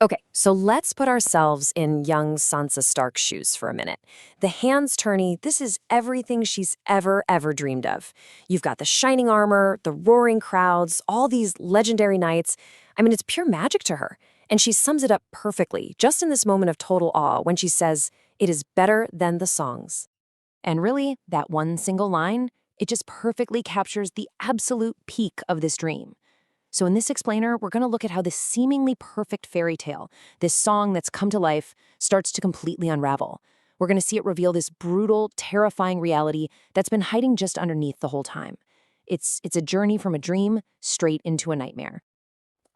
Okay, so let's put ourselves in young Sansa Stark's shoes for a minute. The hands tourney, this is everything she's ever dreamed of. You've got the shining armor, the roaring crowds, all these legendary knights. I mean, it's pure magic to her. And she sums it up perfectly, just in this moment of total awe when she says, "It is better than the songs." And really, that one single line, it just perfectly captures the absolute peak of this dream. So in this explainer, we're going to look at how this seemingly perfect fairy tale, this song that's come to life, starts to completely unravel. We're going to see it reveal this brutal, terrifying reality that's been hiding just underneath the whole time. It's a journey from a dream straight into a nightmare.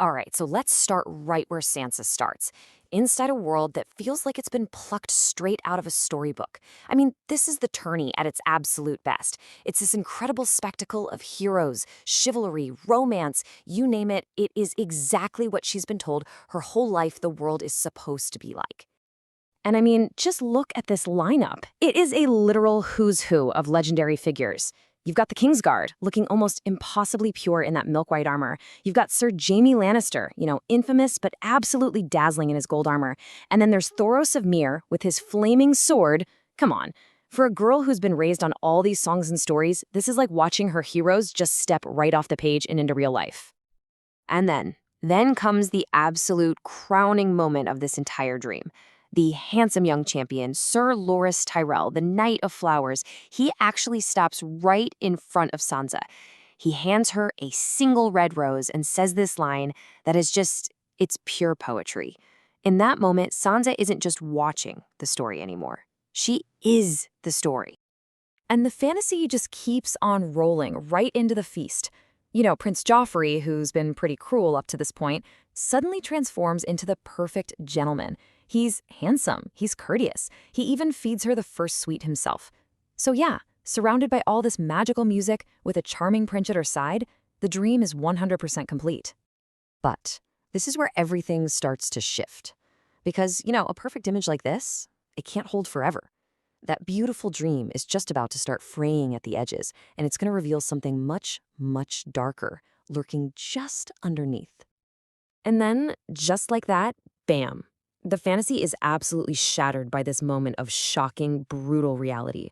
All right, so let's start right where Sansa starts, inside a world that feels like it's been plucked straight out of a storybook. I mean, this is the tourney at its absolute best. It's this incredible spectacle of heroes, chivalry, romance, you name it. It is exactly what she's been told her whole life the world is supposed to be like. And I mean, just look at this lineup. It is a literal who's who of legendary figures. You've got the Kingsguard, looking almost impossibly pure in that milk-white armor. You've got Sir Jaime Lannister, infamous but absolutely dazzling in his gold armor. And then there's Thoros of Myr with his flaming sword. Come on. For a girl who's been raised on all these songs and stories, this is like watching her heroes just step right off the page and into real life. And then comes the absolute crowning moment of this entire dream. The handsome young champion, Sir Loras Tyrell, the Knight of Flowers, he actually stops right in front of Sansa. He hands her a single red rose and says this line that is it's pure poetry. In that moment, Sansa isn't just watching the story anymore. She is the story. And the fantasy just keeps on rolling right into the feast. Prince Joffrey, who's been pretty cruel up to this point, suddenly transforms into the perfect gentleman. He's handsome, he's courteous, he even feeds her the first sweet himself. So yeah, surrounded by all this magical music with a charming prince at her side, the dream is 100% complete. But this is where everything starts to shift. Because, a perfect image like this, it can't hold forever. That beautiful dream is just about to start fraying at the edges, and it's going to reveal something much darker, lurking just underneath. And then, just like that, bam. The fantasy is absolutely shattered by this moment of shocking, brutal reality.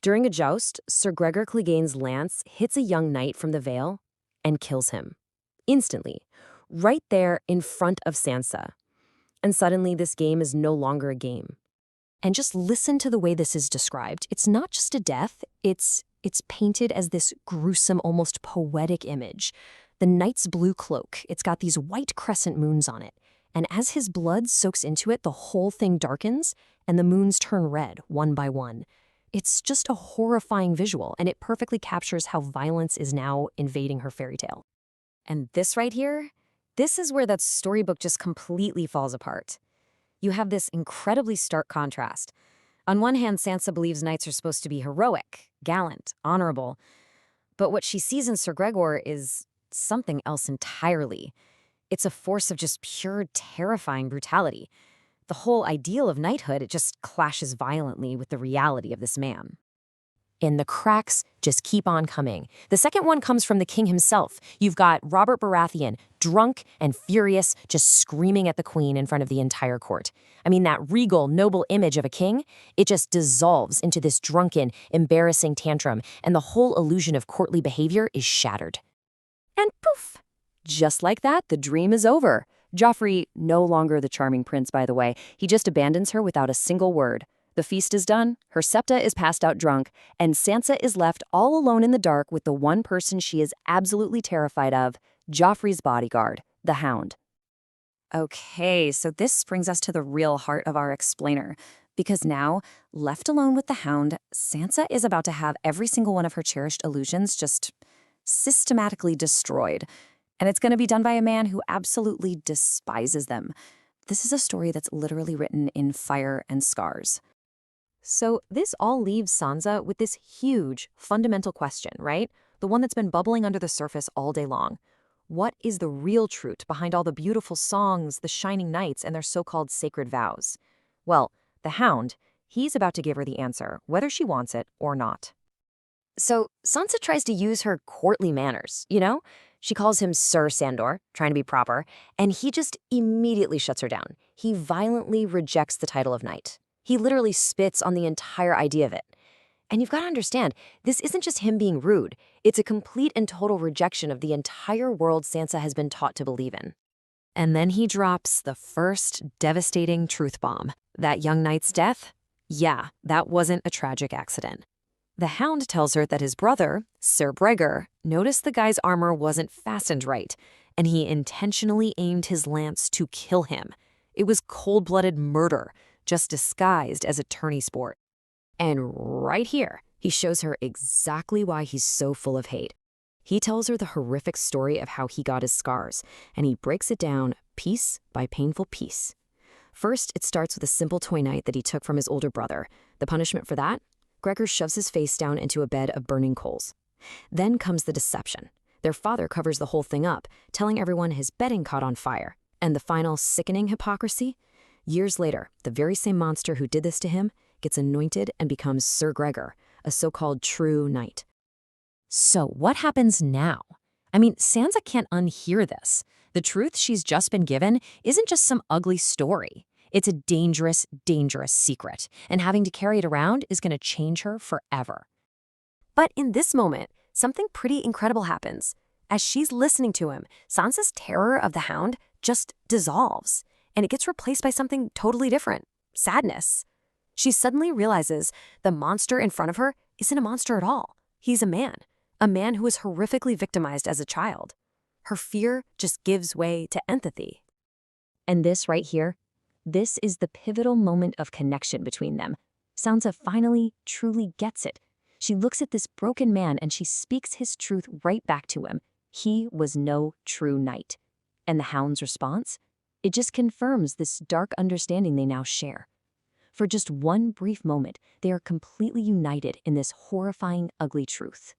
During a joust, Sir Gregor Clegane's lance hits a young knight from the Vale and kills him. Instantly. Right there in front of Sansa. And suddenly, this game is no longer a game. And just listen to the way this is described. It's not just a death, it's painted as this gruesome, almost poetic image. The knight's blue cloak, it's got these white crescent moons on it. And as his blood soaks into it, the whole thing darkens, and the moons turn red, one by one. It's just a horrifying visual, and it perfectly captures how violence is now invading her fairy tale. And this right here, this is where that storybook just completely falls apart. You have this incredibly stark contrast. On one hand, Sansa believes knights are supposed to be heroic, gallant, honorable. But what she sees in Sir Gregor is something else entirely. It's a force of just pure, terrifying brutality. The whole ideal of knighthood, it just clashes violently with the reality of this man. And the cracks just keep on coming. The second one comes from the king himself. You've got Robert Baratheon, drunk and furious, just screaming at the queen in front of the entire court. I mean, that regal, noble image of a king, it just dissolves into this drunken, embarrassing tantrum, and the whole illusion of courtly behavior is shattered. And poof! Just like that, the dream is over. Joffrey, no longer the charming prince, by the way, he just abandons her without a single word. The feast is done, her septa is passed out drunk, and Sansa is left all alone in the dark with the one person she is absolutely terrified of, Joffrey's bodyguard, the Hound. Okay, so this brings us to the real heart of our explainer. Because now, left alone with the Hound, Sansa is about to have every single one of her cherished illusions just systematically destroyed. And it's going to be done by a man who absolutely despises them. This is a story that's literally written in fire and scars. So this all leaves Sansa with this huge, fundamental question, right? The one that's been bubbling under the surface all day long. What is the real truth behind all the beautiful songs, the shining knights, and their so-called sacred vows? Well, the Hound, he's about to give her the answer, whether she wants it or not. So Sansa tries to use her courtly manners, She calls him Sir Sandor, trying to be proper, and he just immediately shuts her down. He violently rejects the title of knight. He literally spits on the entire idea of it. And you've got to understand, this isn't just him being rude. It's a complete and total rejection of the entire world Sansa has been taught to believe in. And then he drops the first devastating truth bomb. That young knight's death? Yeah, that wasn't a tragic accident. The Hound tells her that his brother, Sir Bregar, noticed the guy's armor wasn't fastened right, and he intentionally aimed his lance to kill him. It was cold-blooded murder, just disguised as a tourney sport. And right here, he shows her exactly why he's so full of hate. He tells her the horrific story of how he got his scars, and he breaks it down piece by painful piece. First, it starts with a simple toy knight that he took from his older brother. The punishment for that? Gregor shoves his face down into a bed of burning coals. Then comes the deception. Their father covers the whole thing up, telling everyone his bedding caught on fire. And the final sickening hypocrisy? Years later, the very same monster who did this to him gets anointed and becomes Sir Gregor, a so-called true knight. So what happens now? I mean, Sansa can't unhear this. The truth she's just been given isn't just some ugly story. It's a dangerous, dangerous secret, and having to carry it around is going to change her forever. But in this moment, something pretty incredible happens. As she's listening to him, Sansa's terror of the Hound just dissolves, and it gets replaced by something totally different: sadness. She suddenly realizes the monster in front of her isn't a monster at all. He's a man who was horrifically victimized as a child. Her fear just gives way to empathy. And this right here, this is the pivotal moment of connection between them. Sansa finally, truly gets it. She looks at this broken man and she speaks his truth right back to him. He was no true knight. And the Hound's response? It just confirms this dark understanding they now share. For just one brief moment, they are completely united in this horrifying, ugly truth.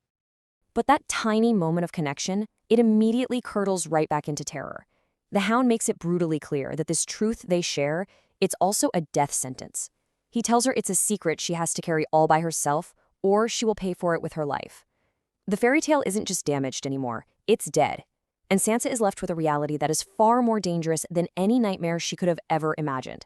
But that tiny moment of connection, it immediately curdles right back into terror. The Hound makes it brutally clear that this truth they share, it's also a death sentence. He tells her it's a secret she has to carry all by herself, or she will pay for it with her life. The fairy tale isn't just damaged anymore, it's dead. And Sansa is left with a reality that is far more dangerous than any nightmare she could have ever imagined.